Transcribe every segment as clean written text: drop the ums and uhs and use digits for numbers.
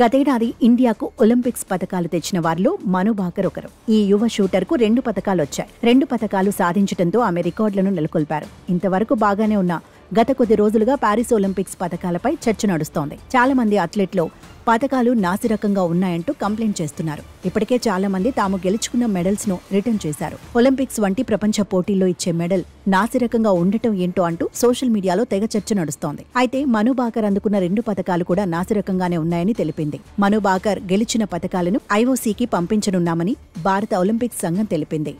గతేడాది ఇండియాకు ఒలింపిక్స్ పతకాలు తెచ్చిన వారిలో మను భాకర్ ఒకరు. ఈ యువ షూటర్కు 2 పతకాలొచ్చాయి. 2 పతకాలు సాధించడంతో ఆమె రికార్డులను నెలకొల్పారు. ఇంతవరకు బాగానే ఉన్న గత కొద్ది రోజులుగా పారిస్ ఒలింపిక్స్ పతకాలపై చర్చ నడుస్తోంది. చాలా మంది అథ్లెట్లు పతకాలు నాసిరకంగా ఉన్నాయంటూ కంప్లైంట్ చేస్తున్నారు. ఇప్పటికే చాలా మంది తాము గెలుచుకున్న మెడల్స్ ను రిటర్న్ చేశారు. ఒలింపిక్స్ వంటి ప్రపంచ పోటీల్లో ఇచ్చే మెడల్ నాసిరకంగా ఉండటం ఏంటో అంటూ సోషల్ మీడియాలో తెగ చర్చ నడుస్తోంది. అయితే మను భాకర్ అందుకున్న 2 పతకాలు కూడా నాసిరకంగానే ఉన్నాయని తెలిపింది. మను భాకర్ గెలిచిన పతకాలను ఐఓసీకి పంపించనున్నామని భారత ఒలింపిక్స్ సంఘం తెలిపింది.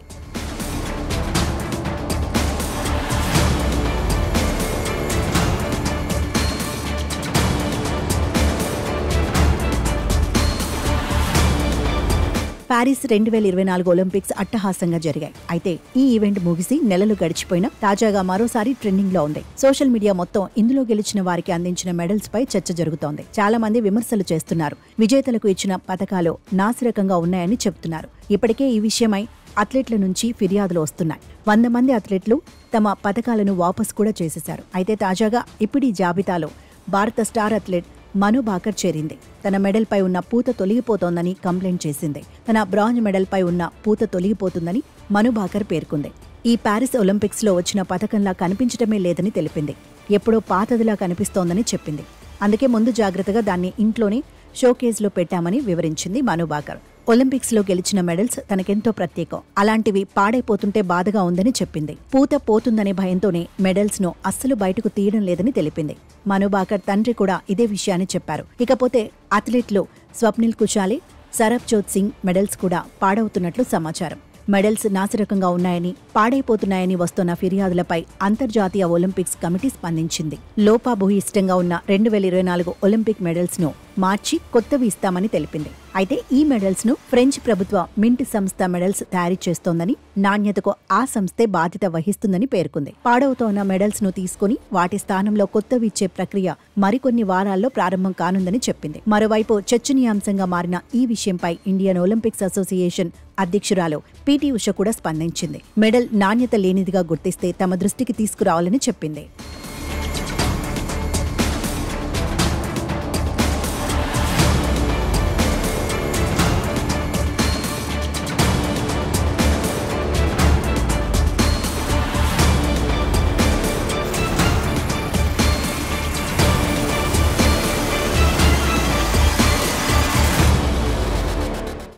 పారిస్ 2024 ఒలింపిక్స్ అట్టహాసంగా జరిగాయి. అయితే ఈ ఈవెంట్ ముగిసి నెలలు గడిచిపోయినా తాజాగా మరోసారి ట్రెండింగ్ లో ఉంది. సోషల్ మీడియా మొత్తం ఇందులో గెలిచిన వారికి అందించిన మెడల్స్ పై చర్చ జరుగుతోంది. చాలా మంది విమర్శలు చేస్తున్నారు. విజేతలకు ఇచ్చిన పతకాలు నాసిరకంగా ఉన్నాయని చెబుతున్నారు. ఇప్పటికే ఈ విషయమై అథ్లెట్ల నుంచి ఫిర్యాదులు వస్తున్నాయి. 100 మంది అథ్లెట్లు తమ పతకాలను వాపసు కూడా చేసేశారు. అయితే తాజాగా ఇప్పుడు ఈ జాబితాలో భారత స్టార్ అథ్లెట్ మను భాకర్ చేరింది. తన మెడల్ పై ఉన్న పూత తొలగిపోతోందని కంప్లైంట్ చేసింది. తన బ్రాంజ్ మెడల్ పై ఉన్న పూత తొలగిపోతుందని మను భాకర్ పేర్కొంది. ఈ పారిస్ ఒలింపిక్స్ లో వచ్చిన పతకంలా కనిపించడమే లేదని తెలిపింది. ఎప్పుడో పాతదిలా కనిపిస్తోందని చెప్పింది. అందుకే ముందు జాగ్రత్తగా దాన్ని ఇంట్లోనే షోకేజ్ లో పెట్టామని వివరించింది మను భాకర్. ఒలింపిక్స్ లో గెలిచిన మెడల్స్ తనకెంతో ప్రత్యేకం. అలాంటివి పాడైపోతుంటే బాధగా ఉందని చెప్పింది. పూత పోతుందనే భయంతోనే మెడల్స్ ను అస్సలు బయటకు తీయడం లేదని తెలిపింది. మను భాకర్ తండ్రి కూడా ఇదే విషయాన్ని చెప్పారు. ఇకపోతే అథ్లెట్లు స్వప్నిల్ కుచాలి, సరబ్జోత్ సింగ్ మెడల్స్ కూడా పాడవుతున్నట్లు సమాచారం. మెడల్స్ నాసిరకంగా ఉన్నాయని, పాడైపోతున్నాయని వస్తున్న ఫిర్యాదులపై అంతర్జాతీయ ఒలింపిక్స్ కమిటీ స్పందించింది. లోపాభూయిష్టంగా ఉన్న 2024 ఒలింపిక్ మెడల్స్ ను మార్చి కొత్తవి ఇస్తామని తెలిపింది. అయితే ఈ మెడల్స్ ను ఫ్రెంచ్ ప్రభుత్వ మింట్ సంస్థ మెడల్స్ తయారీ చేస్తోందని, నాణ్యతకు ఆ సంస్థే బాధ్యత వహిస్తుందని పేర్కొంది. పాడవుతోన్న మెడల్స్ ను తీసుకుని వాటి స్థానంలో కొత్తవి ఇచ్చే ప్రక్రియ మరికొన్ని వారాల్లో ప్రారంభం కానుందని చెప్పింది. మరోవైపు చర్చనీయాంశంగా మారిన ఈ విషయంపై ఇండియన్ ఒలింపిక్స్ అసోసియేషన్ అధ్యక్షురాలు పీటీ ఉష కూడా స్పందించింది. మెడల్ నాణ్యత లేనిదిగా గుర్తిస్తే తమ దృష్టికి తీసుకురావాలని చెప్పింది.